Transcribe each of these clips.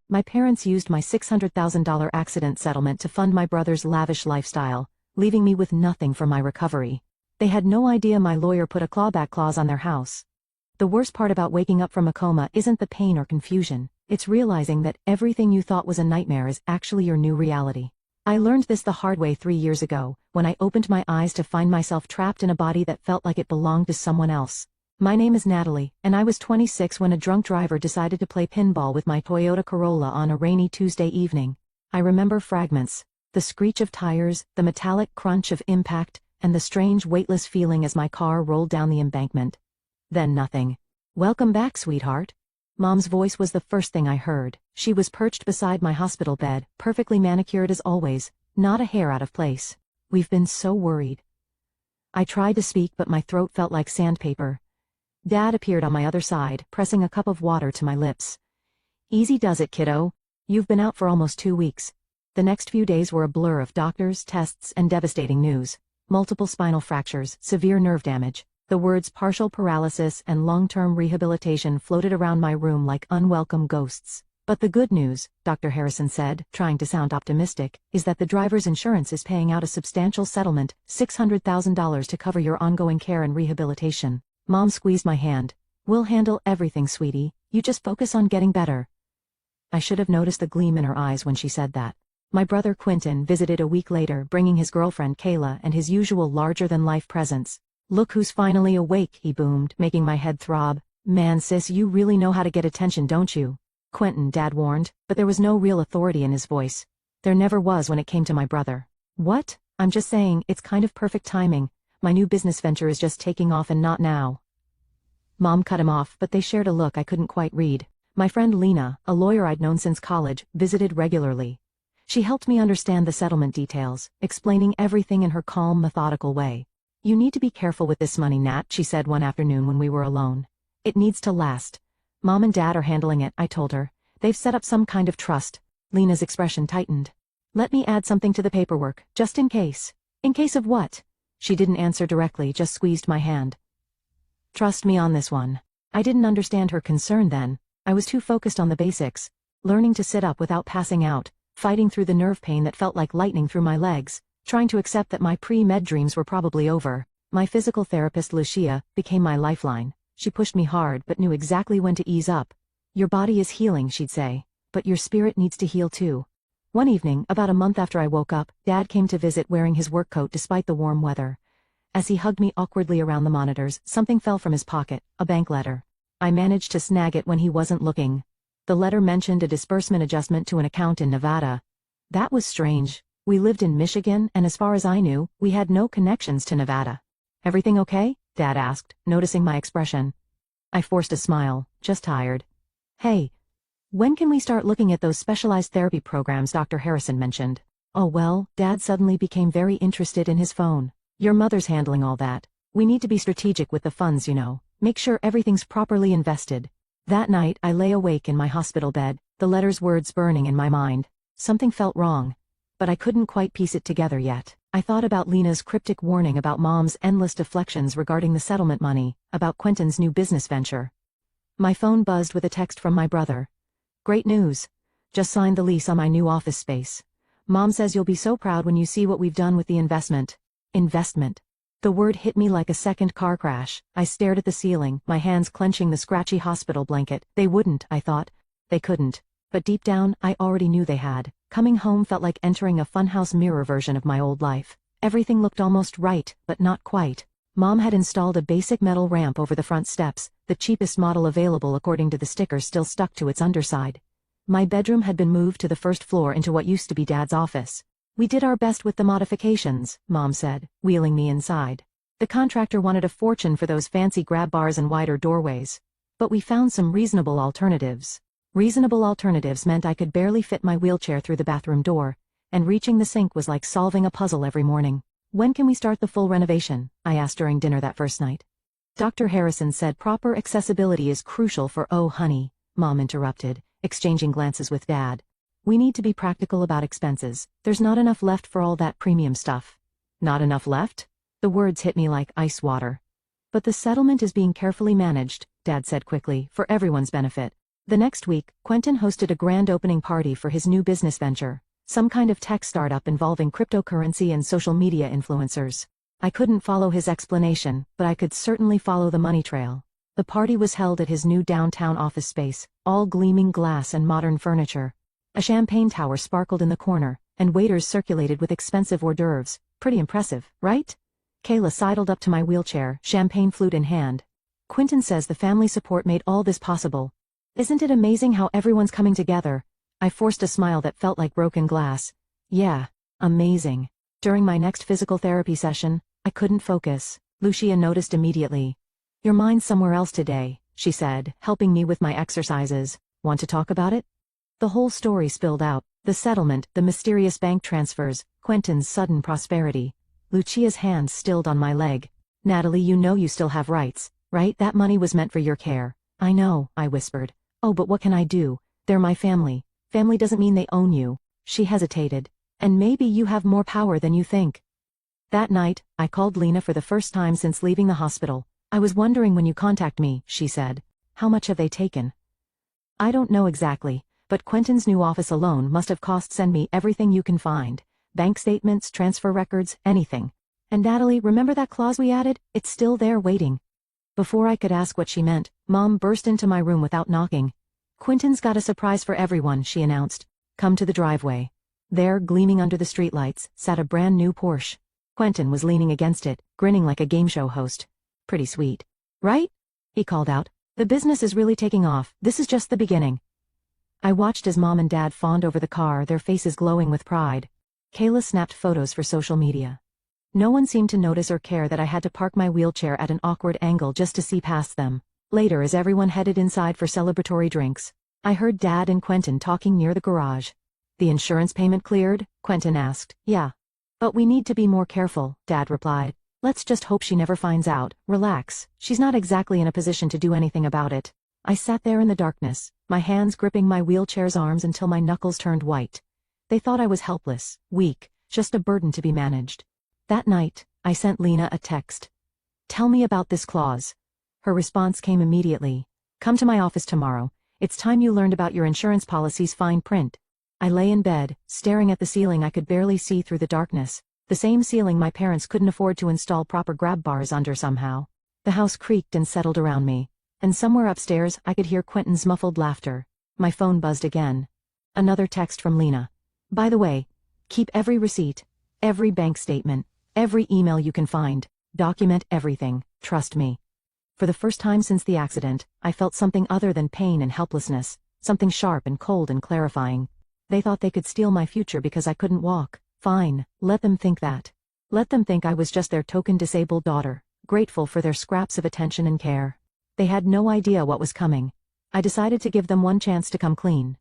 My parents used my $600,000 accident settlement to fund my brother's lavish lifestyle, leaving me with nothing for my recovery. They had no idea my lawyer put a clawback clause on their house. The worst part about waking up from a coma isn't the pain or confusion, it's realizing that everything you thought was a nightmare is actually your new reality. I learned this the hard way 3 years ago, when I opened my eyes to find myself trapped in a body that felt like it belonged to someone else. My name is Natalie, and I was 26 when a drunk driver decided to play pinball with my Toyota Corolla on a rainy Tuesday evening. I remember fragments, the screech of tires, the metallic crunch of impact, and the strange weightless feeling as my car rolled down the embankment. Then nothing. "Welcome back, sweetheart." Mom's voice was the first thing I heard. She was perched beside my hospital bed, perfectly manicured as always, not a hair out of place. "We've been so worried." I tried to speak but my throat felt like sandpaper. Dad appeared on my other side, pressing a cup of water to my lips. "Easy does it, kiddo. You've been out for almost 2 weeks." The next few days were a blur of doctors, tests, and devastating news. Multiple spinal fractures, severe nerve damage. The words partial paralysis and long-term rehabilitation floated around my room like unwelcome ghosts. "But the good news," Dr. Harrison said, trying to sound optimistic, "is that the driver's insurance is paying out a substantial settlement, $600,000 to cover your ongoing care and rehabilitation." Mom squeezed my hand. "We'll handle everything, sweetie. You just focus on getting better." I should have noticed the gleam in her eyes when she said that. My brother Quentin visited a week later, bringing his girlfriend Kayla and his usual larger-than-life presence. "Look who's finally awake," he boomed, making my head throb. "Man, sis, you really know how to get attention, don't you?" Quentin, Dad warned, but there was no real authority in his voice. There never was when it came to my brother. "What? I'm just saying, it's kind of perfect timing. My new business venture is just taking off and not now." Mom cut him off, but they shared a look I couldn't quite read. My friend Lena, a lawyer I'd known since college, visited regularly. She helped me understand the settlement details, explaining everything in her calm, methodical way. "You need to be careful with this money, Nat," she said one afternoon when we were alone. "It needs to last. Mom and Dad are handling it," I told her. "They've set up some kind of trust." Lena's expression tightened. "Let me add something to the paperwork, just in case." "In case of what?" She didn't answer directly, just squeezed my hand. "Trust me on this one." I didn't understand her concern then. I was too focused on the basics. Learning to sit up without passing out, fighting through the nerve pain that felt like lightning through my legs, trying to accept that my pre-med dreams were probably over. My physical therapist Lucia became my lifeline. She pushed me hard but knew exactly when to ease up. "Your body is healing," she'd say, "but your spirit needs to heal too." One evening, about a month after I woke up, Dad came to visit wearing his work coat despite the warm weather. As he hugged me awkwardly around the monitors, something fell from his pocket, a bank letter. I managed to snag it when he wasn't looking. The letter mentioned a disbursement adjustment to an account in Nevada. That was strange. We lived in Michigan, and as far as I knew, we had no connections to Nevada. "Everything okay?" Dad asked, noticing my expression. I forced a smile, just tired. "Hey, when can we start looking at those specialized therapy programs Dr. Harrison mentioned?" "Oh well," Dad suddenly became very interested in his phone. "Your mother's handling all that. We need to be strategic with the funds, you know. Make sure everything's properly invested." That night, I lay awake in my hospital bed, the letter's words burning in my mind. Something felt wrong, but I couldn't quite piece it together yet. I thought about Lena's cryptic warning about Mom's endless deflections regarding the settlement money, about Quentin's new business venture. My phone buzzed with a text from my brother. "Great news. Just signed the lease on my new office space. Mom says you'll be so proud when you see what we've done with the investment." Investment. The word hit me like a second car crash. I stared at the ceiling, my hands clenching the scratchy hospital blanket. They wouldn't, I thought. They couldn't. But deep down, I already knew they had. Coming home felt like entering a funhouse mirror version of my old life. Everything looked almost right, but not quite. Mom had installed a basic metal ramp over the front steps, the cheapest model available according to the sticker still stuck to its underside. My bedroom had been moved to the first floor into what used to be Dad's office. "We did our best with the modifications," Mom said, wheeling me inside. "The contractor wanted a fortune for those fancy grab bars and wider doorways. But we found some reasonable alternatives." Reasonable alternatives meant I could barely fit my wheelchair through the bathroom door, and reaching the sink was like solving a puzzle every morning. "When can we start the full renovation?" I asked during dinner that first night. Dr. Harrison said proper accessibility is crucial for— "Oh honey," Mom interrupted, exchanging glances with Dad. "We need to be practical about expenses. There's not enough left for all that premium stuff." "Not enough left?" The words hit me like ice water. "But the settlement is being carefully managed," Dad said quickly, "for everyone's benefit. The next week, Quentin hosted a grand opening party for his new business venture, some kind of tech startup involving cryptocurrency and social media influencers. I couldn't follow his explanation, but I could certainly follow the money trail. The party was held at his new downtown office space, all gleaming glass and modern furniture. A champagne tower sparkled in the corner, and waiters circulated with expensive hors d'oeuvres. Pretty impressive, right? Kayla sidled up to my wheelchair, champagne flute in hand. Quentin says the family support made all this possible. Isn't it amazing how everyone's coming together? I forced a smile that felt like broken glass. Yeah, amazing. During my next physical therapy session, I couldn't focus. Lucia noticed immediately. Your mind's somewhere else today, she said, helping me with my exercises. Want to talk about it? The whole story spilled out. The settlement, the mysterious bank transfers, Quentin's sudden prosperity. Lucia's hand stilled on my leg. Natalie, you know you still have rights, right? That money was meant for your care. I know, I whispered. Oh, but what can I do? They're my family. Family doesn't mean they own you. She hesitated. And maybe you have more power than you think. That night, I called Lena for the first time since leaving the hospital. I was wondering when you contact me, she said. How much have they taken? I don't know exactly, but Quentin's new office alone must have cost send me everything you can find. Bank statements, transfer records, anything. And Natalie, remember that clause we added? It's still there waiting. Before I could ask what she meant, Mom burst into my room without knocking. Quentin's got a surprise for everyone, she announced. Come to the driveway. There, gleaming under the streetlights, sat a brand new Porsche. Quentin was leaning against it, grinning like a game show host. Pretty sweet. Right? He called out. The business is really taking off. This is just the beginning. I watched as Mom and Dad fawned over the car, their faces glowing with pride. Kayla snapped photos for social media. No one seemed to notice or care that I had to park my wheelchair at an awkward angle just to see past them. Later, as everyone headed inside for celebratory drinks, I heard Dad and Quentin talking near the garage. The insurance payment cleared? Quentin asked. Yeah. But we need to be more careful, Dad replied. Let's just hope she never finds out. Relax. She's not exactly in a position to do anything about it. I sat there in the darkness, my hands gripping my wheelchair's arms until my knuckles turned white. They thought I was helpless, weak, just a burden to be managed. That night, I sent Lena a text. Tell me about this clause. Her response came immediately. Come to my office tomorrow. It's time you learned about your insurance policy's fine print. I lay in bed, staring at the ceiling I could barely see through the darkness, the same ceiling my parents couldn't afford to install proper grab bars under somehow. The house creaked and settled around me, and somewhere upstairs I could hear Quentin's muffled laughter. My phone buzzed again. Another text from Lena. By the way, keep every receipt, every bank statement, every email you can find. Document everything, trust me. For the first time since the accident, I felt something other than pain and helplessness, something sharp and cold and clarifying. They thought they could steal my future because I couldn't walk. Fine, let them think that. Let them think I was just their token disabled daughter, grateful for their scraps of attention and care. They had no idea what was coming. I decided to give them one chance to come clean.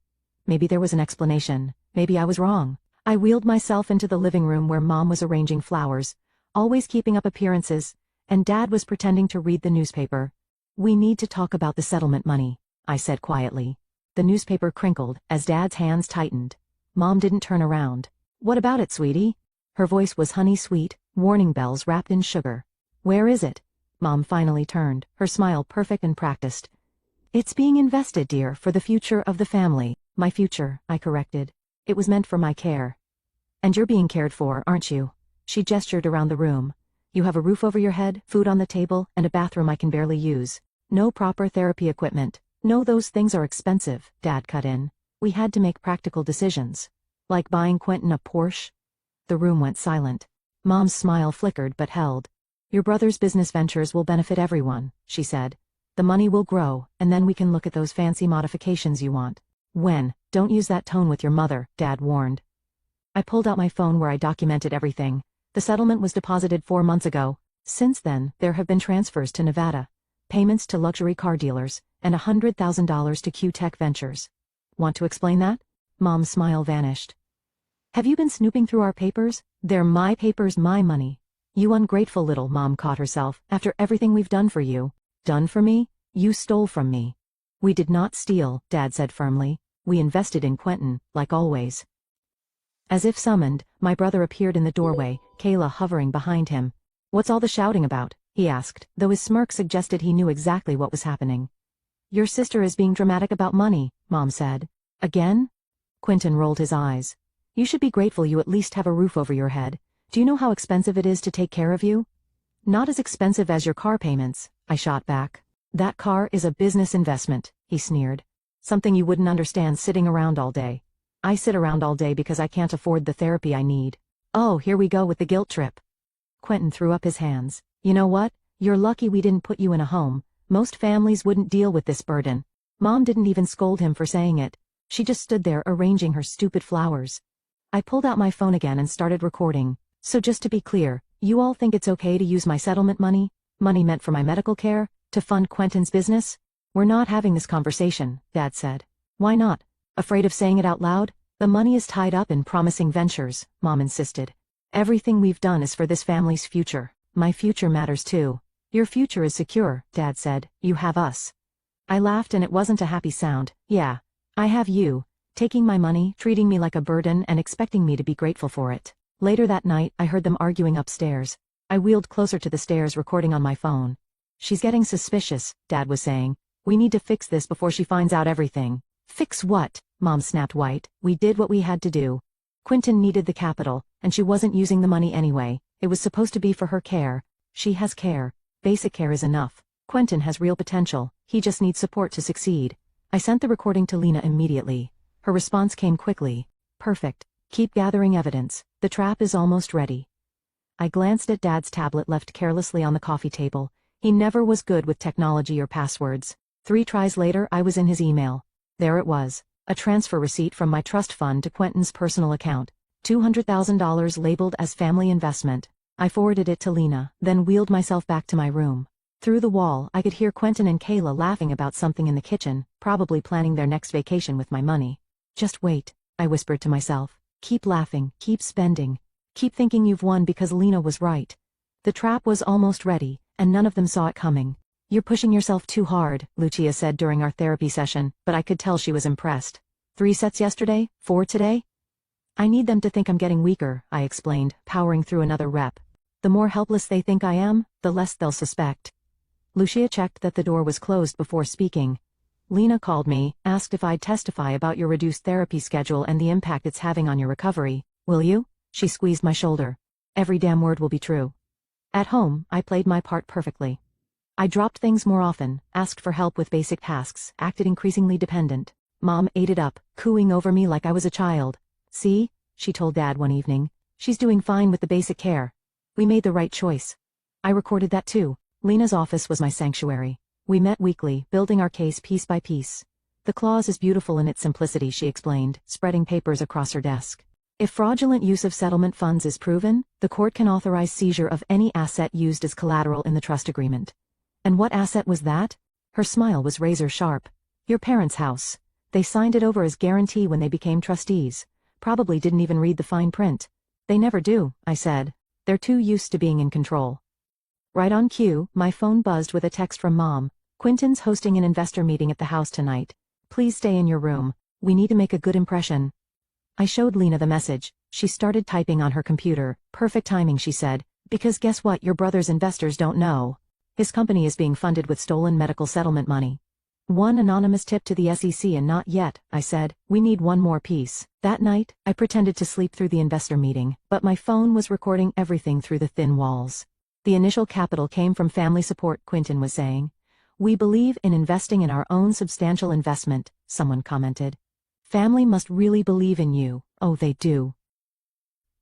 Maybe there was an explanation, maybe I was wrong. I wheeled myself into the living room where Mom was arranging flowers, always keeping up appearances, and Dad was pretending to read the newspaper. We need to talk about the settlement money, I said quietly. The newspaper crinkled as Dad's hands tightened. Mom didn't turn around. What about it, sweetie? Her voice was honey-sweet, warning bells wrapped in sugar. Where is it? Mom finally turned, her smile perfect and practiced. It's being invested, dear, for the future of the family. My future, I corrected. It was meant for my care. And you're being cared for, aren't you? She gestured around the room. You have a roof over your head, food on the table, and a bathroom I can barely use. No proper therapy equipment. No, those things are expensive, Dad cut in. We had to make practical decisions. Like buying Quentin a Porsche? The room went silent. Mom's smile flickered but held. Your brother's business ventures will benefit everyone, she said. The money will grow, and then we can look at those fancy modifications you want. When? Don't use that tone with your mother, Dad warned. I pulled out my phone where I documented everything. The settlement was deposited 4 months ago. Since then, there have been transfers to Nevada, payments to luxury car dealers, and $100,000 to Q-Tech Ventures. Want to explain that? Mom's smile vanished. Have you been snooping through our papers? They're my papers, my money. You ungrateful little, Mom caught herself, after everything we've done for you. Done for me? You stole from me. We did not steal, Dad said firmly. We invested in Quentin, like always. As if summoned, my brother appeared in the doorway, Kayla hovering behind him. What's all the shouting about? He asked, though his smirk suggested he knew exactly what was happening. Your sister is being dramatic about money, Mom said. Again? Quentin rolled his eyes. You should be grateful you at least have a roof over your head. Do you know how expensive it is to take care of you? Not as expensive as your car payments, I shot back. That car is a business investment, he sneered. Something you wouldn't understand sitting around all day. I sit around all day because I can't afford the therapy I need. Oh, here we go with the guilt trip. Quentin threw up his hands. You know what? You're lucky we didn't put you in a home. Most families wouldn't deal with this burden. Mom didn't even scold him for saying it. She just stood there arranging her stupid flowers. I pulled out my phone again and started recording. So just to be clear, you all think it's okay to use my settlement money meant for my medical care, to fund Quentin's business? We're not having this conversation, Dad said. Why not? Afraid of saying it out loud? The money is tied up in promising ventures, Mom insisted. Everything we've done is for this family's future. My future matters too. Your future is secure, Dad said. You have us. I laughed and it wasn't a happy sound. Yeah. I have you. Taking my money, treating me like a burden and expecting me to be grateful for it. Later that night, I heard them arguing upstairs. I wheeled closer to the stairs recording on my phone. She's getting suspicious, Dad was saying. We need to fix this before she finds out everything. Fix what? Mom snapped white. We did what we had to do. Quentin needed the capital, and she wasn't using the money anyway. It was supposed to be for her care. She has care. Basic care is enough. Quentin has real potential. He just needs support to succeed. I sent the recording to Lena immediately. Her response came quickly. Perfect. Keep gathering evidence. The trap is almost ready. I glanced at Dad's tablet left carelessly on the coffee table. He never was good with technology or passwords. 3 tries later, I was in his email. There it was. A transfer receipt from my trust fund to Quentin's personal account. $200,000 labeled as family investment. I forwarded it to Lena, then wheeled myself back to my room. Through the wall, I could hear Quentin and Kayla laughing about something in the kitchen, probably planning their next vacation with my money. Just wait, I whispered to myself. Keep laughing, keep spending. Keep thinking you've won because Lena was right. The trap was almost ready, and none of them saw it coming. You're pushing yourself too hard, Lucia said during our therapy session, but I could tell she was impressed. 3 sets yesterday, 4 today? I need them to think I'm getting weaker, I explained, powering through another rep. The more helpless they think I am, the less they'll suspect. Lucia checked that the door was closed before speaking. Lena called me, asked if I'd testify about your reduced therapy schedule and the impact it's having on your recovery. Will you? She squeezed my shoulder. Every damn word will be true. At home, I played my part perfectly. I dropped things more often, asked for help with basic tasks, acted increasingly dependent. Mom ate it up, cooing over me like I was a child. See? She told Dad one evening. She's doing fine with the basic care. We made the right choice. I recorded that too. Lena's office was my sanctuary. We met weekly, building our case piece by piece. The clause is beautiful in its simplicity, she explained, spreading papers across her desk. If fraudulent use of settlement funds is proven, the court can authorize seizure of any asset used as collateral in the trust agreement. And what asset was that? Her smile was razor sharp. Your parents' house. They signed it over as guarantee when they became trustees. Probably didn't even read the fine print. They never do, I said. They're too used to being in control. Right on cue, my phone buzzed with a text from Mom. Quentin's hosting an investor meeting at the house tonight. Please stay in your room. We need to make a good impression. I showed Lena the message. She started typing on her computer. Perfect timing, she said, because guess what your brother's investors don't know? His company is being funded with stolen medical settlement money. One anonymous tip to the SEC and not yet, I said. We need one more piece. That night, I pretended to sleep through the investor meeting, but my phone was recording everything through the thin walls. The initial capital came from family support, Quentin was saying. We believe in investing in our own substantial investment, someone commented. Family must really believe in you. Oh, they do.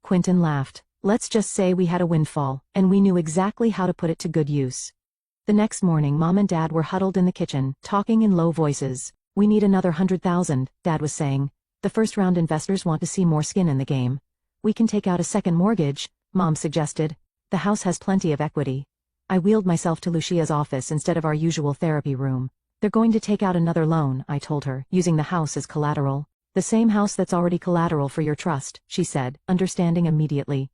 Quentin laughed. Let's just say we had a windfall, and we knew exactly how to put it to good use. The next morning, Mom and Dad were huddled in the kitchen, talking in low voices. We need another 100,000, Dad was saying. The first-round investors want to see more skin in the game. We can take out a second mortgage, Mom suggested. The house has plenty of equity. I wheeled myself to Lucia's office instead of our usual therapy room. They're going to take out another loan, I told her, using the house as collateral. The same house that's already collateral for your trust, she said, understanding immediately.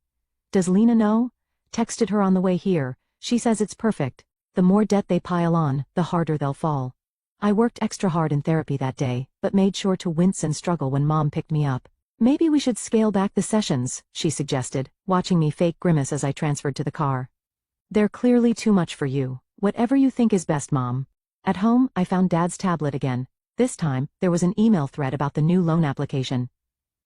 Does Lena know? Texted her on the way here. She says it's perfect. The more debt they pile on, the harder they'll fall. I worked extra hard in therapy that day, but made sure to wince and struggle when Mom picked me up. Maybe we should scale back the sessions, she suggested, watching me fake grimace as I transferred to the car. They're clearly too much for you. Whatever you think is best, Mom. At home, I found Dad's tablet again. This time, there was an email thread about the new loan application.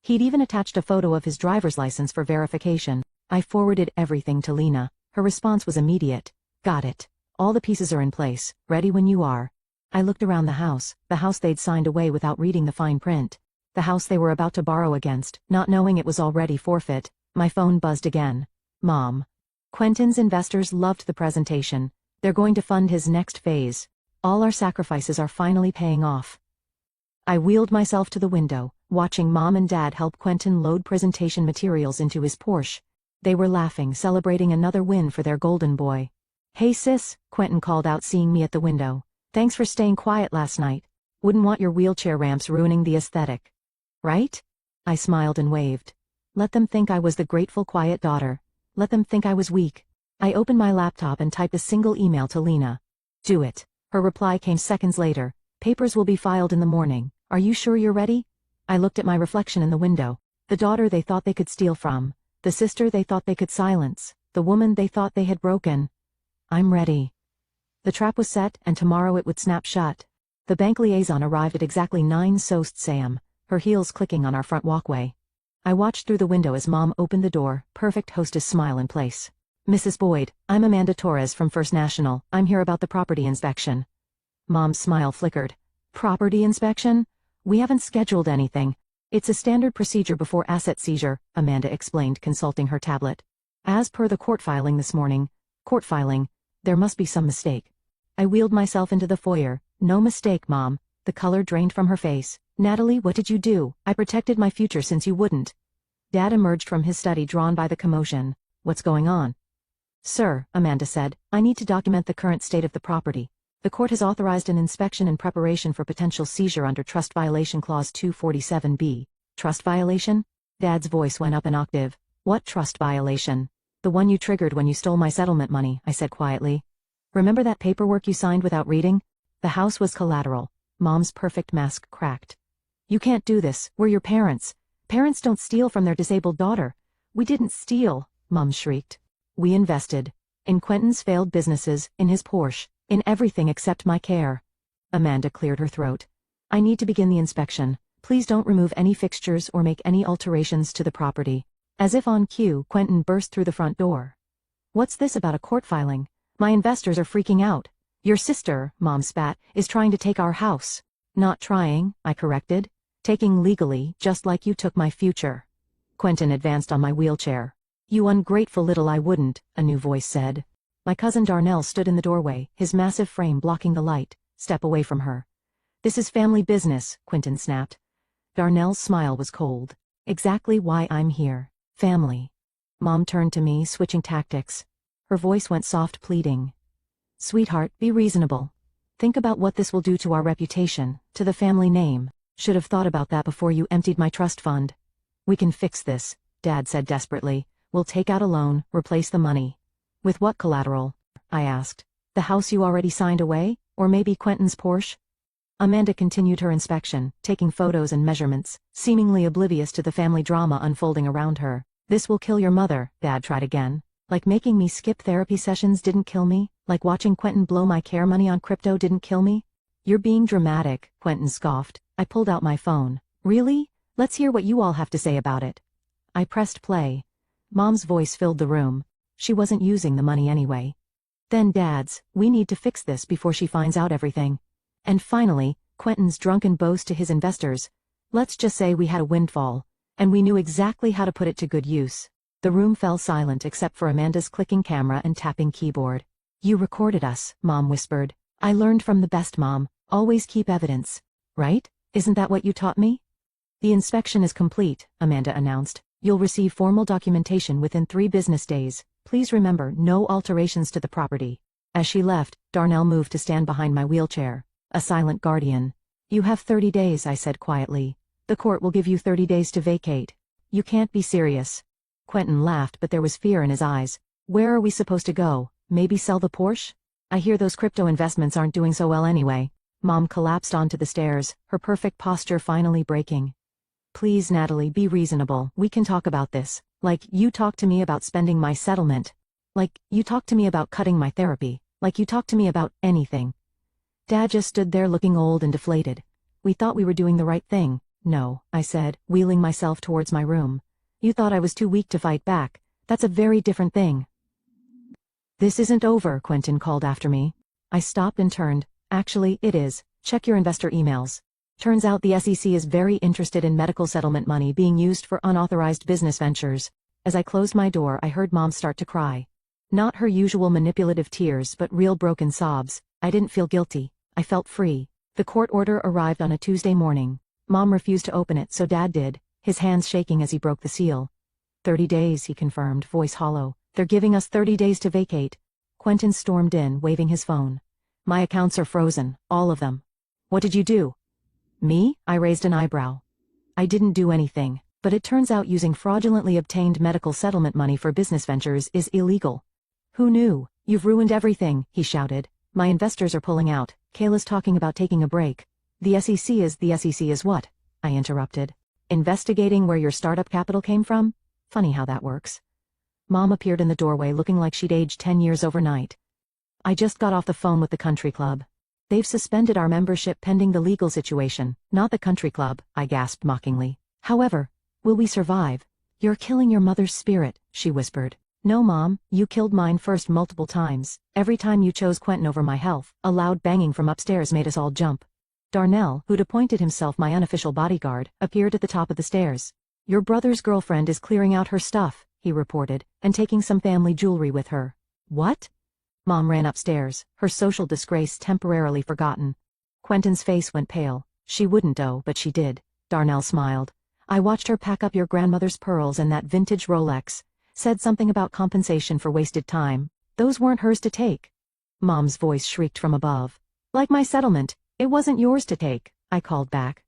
He'd even attached a photo of his driver's license for verification. I forwarded everything to Lena. Her response was immediate. Got it. All the pieces are in place, ready when you are. I looked around the house they'd signed away without reading the fine print. The house they were about to borrow against, not knowing it was already forfeit. My phone buzzed again. Mom. Quentin's investors loved the presentation. They're going to fund his next phase. All our sacrifices are finally paying off. I wheeled myself to the window, watching Mom and Dad help Quentin load presentation materials into his Porsche. They were laughing, celebrating another win for their golden boy. Hey sis, Quentin called out, seeing me at the window. Thanks for staying quiet last night. Wouldn't want your wheelchair ramps ruining the aesthetic. Right? I smiled and waved. Let them think I was the grateful quiet daughter. Let them think I was weak. I opened my laptop and typed a single email to Lena. Do it. Her reply came seconds later. Papers will be filed in the morning. Are you sure you're ready? I looked at my reflection in the window. The daughter they thought they could steal from. The sister they thought they could silence. The woman they thought they had broken. I'm ready. The trap was set, and tomorrow it would snap shut. The bank liaison arrived at exactly 9 SOST AM, her heels clicking on our front walkway. I watched through the window as Mom opened the door, perfect hostess smile in place. Mrs. Boyd, I'm Amanda Torres from First National. I'm here about the property inspection. Mom's smile flickered. Property inspection? We haven't scheduled anything. It's a standard procedure before asset seizure, Amanda explained, consulting her tablet. As per the court filing this morning. Court filing. There must be some mistake. I wheeled myself into the foyer. No mistake, Mom. The color drained from her face. Natalie, what did you do? I protected my future since you wouldn't. Dad emerged from his study, drawn by the commotion. What's going on? Sir, Amanda said, I need to document the current state of the property. The court has authorized an inspection in preparation for potential seizure under Trust Violation Clause 247B. Trust violation? Dad's voice went up an octave. What trust violation? The one you triggered when you stole my settlement money, I said quietly. Remember that paperwork you signed without reading? The house was collateral. Mom's perfect mask cracked. You can't do this. We're your parents. Parents don't steal from their disabled daughter. We didn't steal, Mom shrieked. We invested. In Quentin's failed businesses, in his Porsche, in everything except my care. Amanda cleared her throat. I need to begin the inspection. Please don't remove any fixtures or make any alterations to the property. As if on cue, Quentin burst through the front door. What's this about a court filing? My investors are freaking out. Your sister, Mom spat, is trying to take our house. Not trying, I corrected. Taking legally, just like you took my future. Quentin advanced on my wheelchair. You ungrateful little I wouldn't, a new voice said. My cousin Darnell stood in the doorway, his massive frame blocking the light. Step away from her. This is family business, Quentin snapped. Darnell's smile was cold. Exactly why I'm here. Family. Mom turned to me, switching tactics. Her voice went soft, pleading. Sweetheart, be reasonable. Think about what this will do to our reputation, to the family name. Should have thought about that before you emptied my trust fund. We can fix this, Dad said desperately. We'll take out a loan, replace the money. With what collateral? I asked. The house you already signed away? Or maybe Quentin's Porsche? Amanda continued her inspection, taking photos and measurements, seemingly oblivious to the family drama unfolding around her. This will kill your mother, Dad tried again. Like making me skip therapy sessions didn't kill me? Like watching Quentin blow my care money on crypto didn't kill me? You're being dramatic, Quentin scoffed. I pulled out my phone. Really? Let's hear what you all have to say about it. I pressed play. Mom's voice filled the room. She wasn't using the money anyway. Then Dad's, we need to fix this before she finds out everything. And finally, Quentin's drunken boast to his investors. Let's just say we had a windfall, and we knew exactly how to put it to good use. The room fell silent except for Amanda's clicking camera and tapping keyboard. You recorded us, Mom whispered. I learned from the best, Mom. Always keep evidence. Right? Isn't that what you taught me? The inspection is complete, Amanda announced. You'll receive formal documentation within 3 business days. Please remember, no alterations to the property. As she left, Darnell moved to stand behind my wheelchair. A silent guardian. You have 30 days, I said quietly. The court will give you 30 days to vacate. You can't be serious. Quentin laughed, but there was fear in his eyes. Where are we supposed to go? Maybe sell the Porsche? I hear those crypto investments aren't doing so well anyway. Mom collapsed onto the stairs, her perfect posture finally breaking. Please, Natalie, be reasonable. We can talk about this. Like, you talked to me about spending my settlement. Like, you talked to me about cutting my therapy. Like you talked to me about anything. Dad just stood there looking old and deflated. We thought we were doing the right thing. No, I said, wheeling myself towards my room. You thought I was too weak to fight back. That's a very different thing. This isn't over, Quentin called after me. I stopped and turned. Actually, it is. Check your investor emails. Turns out the SEC is very interested in medical settlement money being used for unauthorized business ventures. As I closed my door, I heard Mom start to cry. Not her usual manipulative tears, but real broken sobs. I didn't feel guilty. I felt free. The court order arrived on a Tuesday morning. Mom refused to open it, so Dad did, his hands shaking as he broke the seal. 30 days, he confirmed, voice hollow. They're giving us 30 days to vacate. Quentin stormed in, waving his phone. My accounts are frozen, all of them. What did you do? Me? I raised an eyebrow. I didn't do anything, but it turns out using fraudulently obtained medical settlement money for business ventures is illegal. Who knew? You've ruined everything, he shouted. My investors are pulling out. Kayla's talking about taking a break. The SEC is what? I interrupted. Investigating where your startup capital came from? Funny how that works. Mom appeared in the doorway looking like she'd aged 10 years overnight. I just got off the phone with the country club. They've suspended our membership pending the legal situation. Not the country club, I gasped mockingly. However, will we survive? You're killing your mother's spirit, she whispered. No, Mom, you killed mine first multiple times. Every time you chose Quentin over my health, a loud banging from upstairs made us all jump. Darnell, who'd appointed himself my unofficial bodyguard, appeared at the top of the stairs. Your brother's girlfriend is clearing out her stuff, he reported, and taking some family jewelry with her. What? Mom ran upstairs, her social disgrace temporarily forgotten. Quentin's face went pale. She wouldn't, but she did. Darnell smiled. I watched her pack up your grandmother's pearls and that vintage Rolex. Said something about compensation for wasted time. Those weren't hers to take. Mom's voice shrieked from above. Like my settlement, it wasn't yours to take, I called back.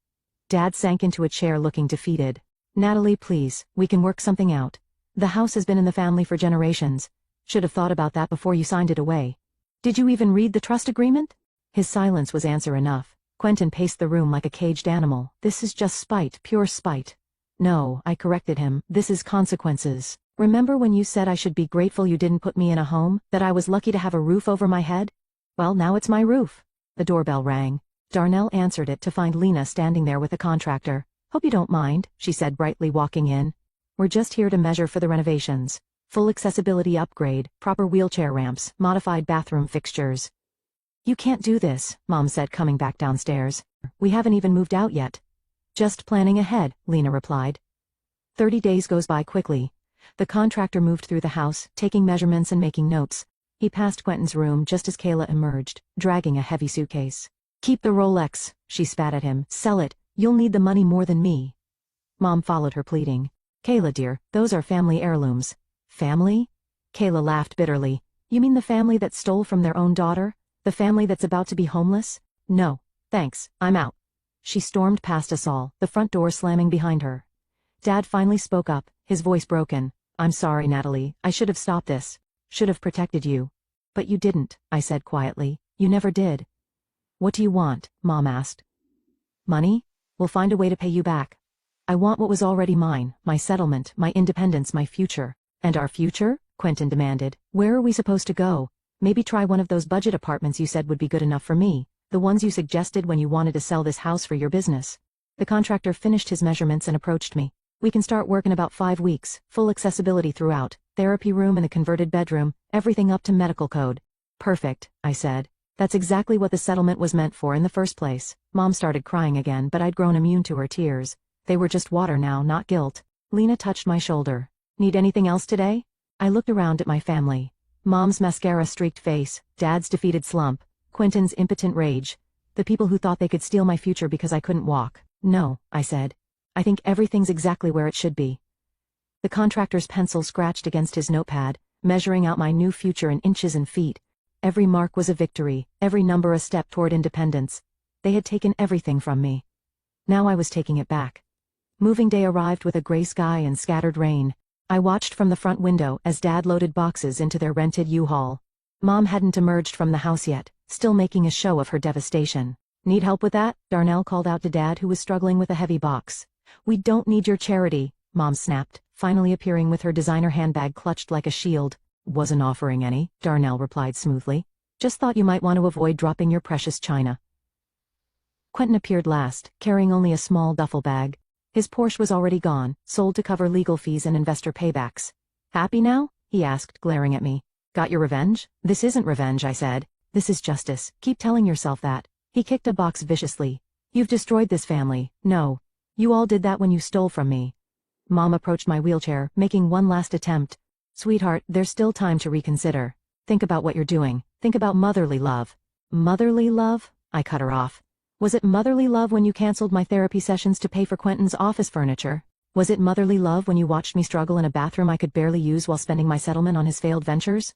Dad sank into a chair looking defeated. Natalie, please, we can work something out. The house has been in the family for generations. Should have thought about that before you signed it away. Did you even read the trust agreement? His silence was answer enough. Quentin paced the room like a caged animal. This is just spite, pure spite. No, I corrected him, this is consequences. Remember when you said I should be grateful you didn't put me in a home, that I was lucky to have a roof over my head? Well, now it's my roof. The doorbell rang. Darnell answered it to find Lena standing there with a contractor. Hope you don't mind, she said brightly, walking in. We're just here to measure for the renovations. Full accessibility upgrade, proper wheelchair ramps, modified bathroom fixtures. You can't do this, Mom said, coming back downstairs. We haven't even moved out yet. Just planning ahead, Lena replied. 30 days goes by quickly. The contractor moved through the house, taking measurements and making notes. He passed Quentin's room just as Kayla emerged, dragging a heavy suitcase. Keep the Rolex, she spat at him. Sell it, you'll need the money more than me. Mom followed her, pleading. Kayla dear, those are family heirlooms. Family? Kayla laughed bitterly. You mean the family that stole from their own daughter? The family that's about to be homeless? No, thanks, I'm out. She stormed past us all, the front door slamming behind her. Dad finally spoke up, his voice broken. I'm sorry, Natalie, I should have stopped this. Should have protected you. But you didn't, I said quietly. You never did. What do you want? Mom asked. Money? We'll find a way to pay you back. I want what was already mine, my settlement, my independence, my future. And our future? Quentin demanded. Where are we supposed to go? Maybe try one of those budget apartments you said would be good enough for me, the ones you suggested when you wanted to sell this house for your business. The contractor finished his measurements and approached me. We can start work in about 5 weeks, full accessibility throughout, therapy room and a converted bedroom, everything up to medical code. Perfect, I said. That's exactly what the settlement was meant for in the first place. Mom started crying again, but I'd grown immune to her tears. They were just water now, not guilt. Lena touched my shoulder. Need anything else today? I looked around at my family. Mom's mascara-streaked face, Dad's defeated slump, Quentin's impotent rage. The people who thought they could steal my future because I couldn't walk. No, I said. I think everything's exactly where it should be. The contractor's pencil scratched against his notepad, measuring out my new future in inches and feet. Every mark was a victory, every number a step toward independence. They had taken everything from me. Now I was taking it back. Moving day arrived with a gray sky and scattered rain. I watched from the front window as Dad loaded boxes into their rented U-Haul. Mom hadn't emerged from the house yet, still making a show of her devastation. Need help with that? Darnell called out to Dad, who was struggling with a heavy box. We don't need your charity, Mom snapped, finally appearing with her designer handbag clutched like a shield. Wasn't offering any, Darnell replied smoothly. Just thought you might want to avoid dropping your precious china. Quentin appeared last, carrying only a small duffel bag. His Porsche was already gone, sold to cover legal fees and investor paybacks. Happy now? He asked, glaring at me. Got your revenge? This isn't revenge, I said. This is justice. Keep telling yourself that. He kicked a box viciously. You've destroyed this family. No. You all did that when you stole from me. Mom approached my wheelchair, making one last attempt. Sweetheart, there's still time to reconsider. Think about what you're doing. Think about motherly love. Motherly love? I cut her off. Was it motherly love when you canceled my therapy sessions to pay for Quentin's office furniture? Was it motherly love when you watched me struggle in a bathroom I could barely use while spending my settlement on his failed ventures?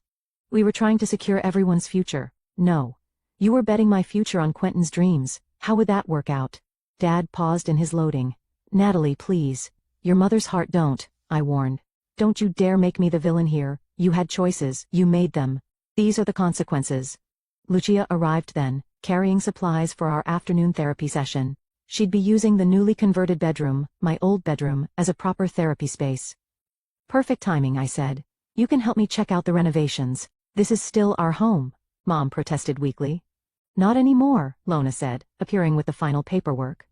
We were trying to secure everyone's future. No. You were betting my future on Quentin's dreams. How would that work out? Dad paused in his loading. Natalie, please. Your mother's heart don't, I warned. Don't you dare make me the villain here. You had choices, you made them. These are the consequences. Lucia arrived then, carrying supplies for our afternoon therapy session. She'd be using the newly converted bedroom, my old bedroom, as a proper therapy space. Perfect timing, I said. You can help me check out the renovations. This is still our home, Mom protested weakly. Not anymore, Lona said, appearing with the final paperwork.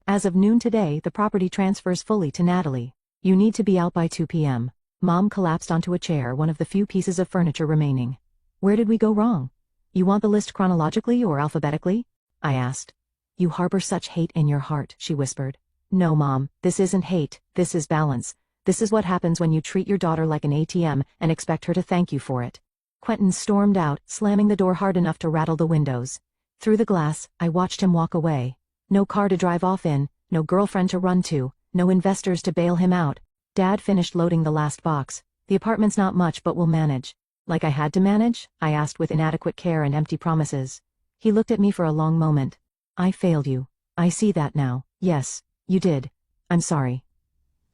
As of noon today, the property transfers fully to Natalie. You need to be out by 2 p.m. Mom collapsed onto a chair, one of the few pieces of furniture remaining. Where did we go wrong? You want the list chronologically or alphabetically? I asked. You harbor such hate in your heart, she whispered. No, Mom, this isn't hate, this is balance. This is what happens when you treat your daughter like an ATM and expect her to thank you for it. Quentin stormed out, slamming the door hard enough to rattle the windows. Through the glass, I watched him walk away. No car to drive off in, no girlfriend to run to, no investors to bail him out. Dad finished loading the last box. The apartment's not much, but we'll manage. Like I had to manage? I asked with inadequate care and empty promises. He looked at me for a long moment. I failed you. I see that now. Yes, you did. I'm sorry.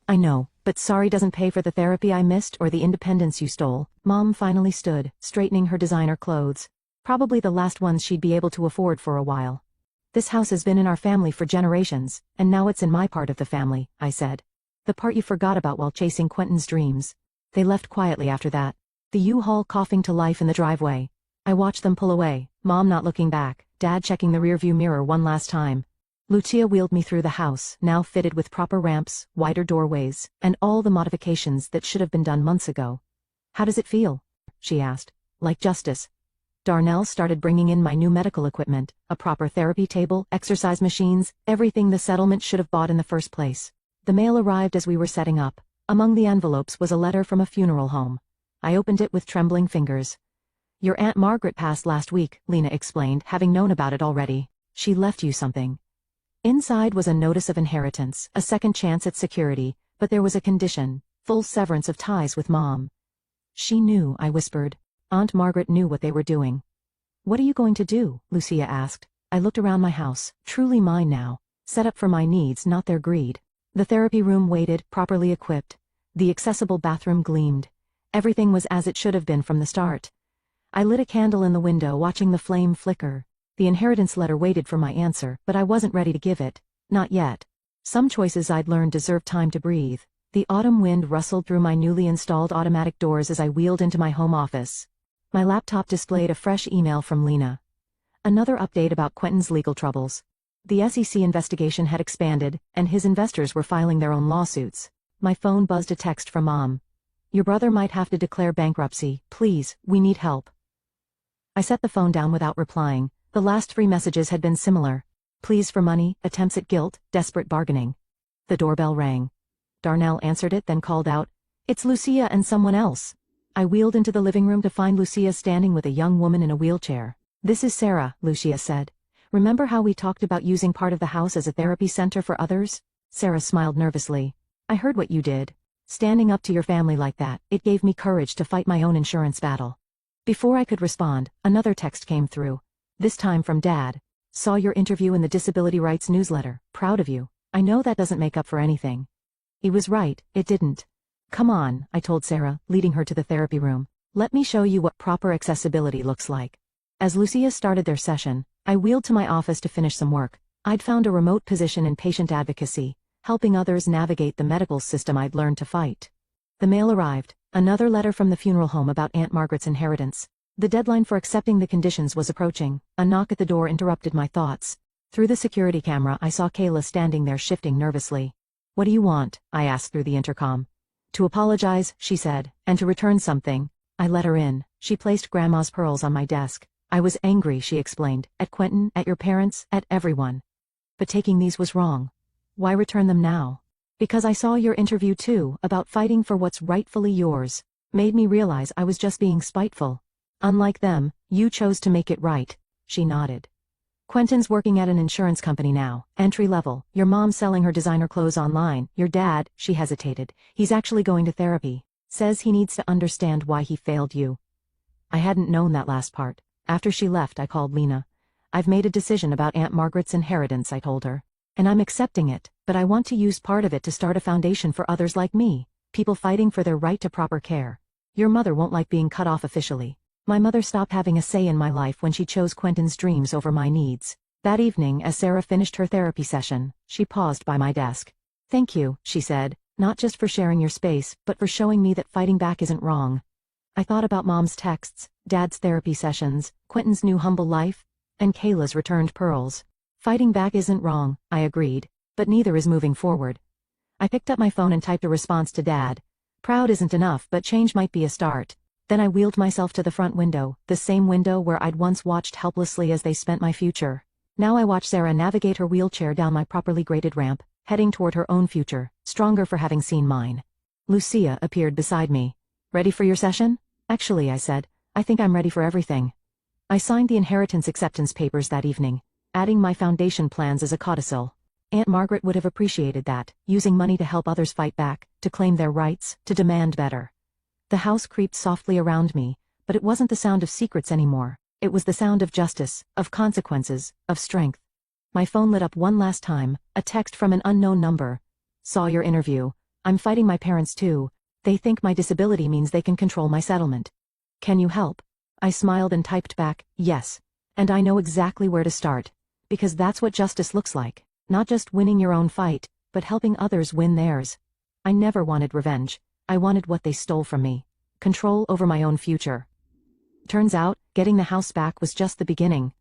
I know, but sorry doesn't pay for the therapy I missed or the independence you stole. Mom finally stood, straightening her designer clothes. Probably the last ones she'd be able to afford for a while. This house has been in our family for generations, and now it's in my part of the family, I said. The part you forgot about while chasing Quentin's dreams. They left quietly after that. The U-Haul coughing to life in the driveway. I watched them pull away, Mom not looking back, Dad checking the rearview mirror one last time. Lucia wheeled me through the house, now fitted with proper ramps, wider doorways, and all the modifications that should have been done months ago. How does it feel? She asked. Like justice. Darnell started bringing in my new medical equipment, a proper therapy table, exercise machines, everything the settlement should have bought in the first place. The mail arrived as we were setting up. Among the envelopes was a letter from a funeral home. I opened it with trembling fingers. Your Aunt Margaret passed last week, Lena explained, having known about it already. She left you something. Inside was a notice of inheritance, a second chance at security, but there was a condition, full severance of ties with Mom. She knew, I whispered. Aunt Margaret knew what they were doing. What are you going to do? Lucia asked. I looked around my house, truly mine now, set up for my needs, not their greed. The therapy room waited, properly equipped. The accessible bathroom gleamed. Everything was as it should have been from the start. I lit a candle in the window, watching the flame flicker. The inheritance letter waited for my answer, but I wasn't ready to give it. Not yet. Some choices I'd learned deserved time to breathe. The autumn wind rustled through my newly installed automatic doors as I wheeled into my home office. My laptop displayed a fresh email from Lena. Another update about Quentin's legal troubles. The SEC investigation had expanded, and his investors were filing their own lawsuits. My phone buzzed a text from Mom. Your brother might have to declare bankruptcy. Please, we need help. I set the phone down without replying. The last 3 messages had been similar. Pleas for money, attempts at guilt, desperate bargaining. The doorbell rang. Darnell answered it, then called out, It's Lucia and someone else. I wheeled into the living room to find Lucia standing with a young woman in a wheelchair. This is Sarah, Lucia said. Remember how we talked about using part of the house as a therapy center for others? Sarah smiled nervously. I heard what you did. Standing up to your family like that, it gave me courage to fight my own insurance battle. Before I could respond, another text came through. This time from Dad. Saw your interview in the Disability Rights newsletter. Proud of you. I know that doesn't make up for anything. He was right, it didn't. Come on, I told Sarah, leading her to the therapy room. Let me show you what proper accessibility looks like. As Lucia started their session, I wheeled to my office to finish some work. I'd found a remote position in patient advocacy, helping others navigate the medical system I'd learned to fight. The mail arrived, another letter from the funeral home about Aunt Margaret's inheritance. The deadline for accepting the conditions was approaching. A knock at the door interrupted my thoughts. Through the security camera I saw Kayla standing there shifting nervously. "What do you want?" I asked through the intercom. "To apologize," she said, "and to return something." I let her in. She placed Grandma's pearls on my desk. "I was angry," she explained, "at Quentin, at your parents, at everyone. But taking these was wrong." "Why return them now?" "Because I saw your interview too, about fighting for what's rightfully yours. Made me realize I was just being spiteful. Unlike them, you chose to make it right." She nodded. "Quentin's working at an insurance company now, entry level. Your mom's selling her designer clothes online. Your dad," she hesitated, "he's actually going to therapy. Says he needs to understand why he failed you." I hadn't known that last part. After she left I called Lena. "I've made a decision about Aunt Margaret's inheritance," I told her. "And I'm accepting it, but I want to use part of it to start a foundation for others like me, people fighting for their right to proper care. Your mother won't like being cut off officially. My mother stopped having a say in my life when she chose Quentin's dreams over my needs." That evening, as Sarah finished her therapy session, she paused by my desk. "Thank you," she said, "not just for sharing your space, but for showing me that fighting back isn't wrong." I thought about Mom's texts, Dad's therapy sessions, Quentin's new humble life, and Kayla's returned pearls. Fighting back isn't wrong, I agreed, but neither is moving forward. I picked up my phone and typed a response to Dad. "Proud isn't enough, but change might be a start." Then I wheeled myself to the front window, the same window where I'd once watched helplessly as they spent my future. Now I watched Sarah navigate her wheelchair down my properly graded ramp, heading toward her own future, stronger for having seen mine. Lucia appeared beside me. "Ready for your session?" "Actually," I said, "I think I'm ready for everything." I signed the inheritance acceptance papers that evening, adding my foundation plans as a codicil. Aunt Margaret would have appreciated that, using money to help others fight back, to claim their rights, to demand better. The house creaked softly around me, but it wasn't the sound of secrets anymore. It was the sound of justice, of consequences, of strength. My phone lit up one last time, a text from an unknown number. "Saw your interview. I'm fighting my parents too. They think my disability means they can control my settlement. Can you help?" I smiled and typed back, "Yes. And I know exactly where to start. Because that's what justice looks like. Not just winning your own fight, but helping others win theirs." I never wanted revenge. I wanted what they stole from me. Control over my own future. Turns out, getting the house back was just the beginning.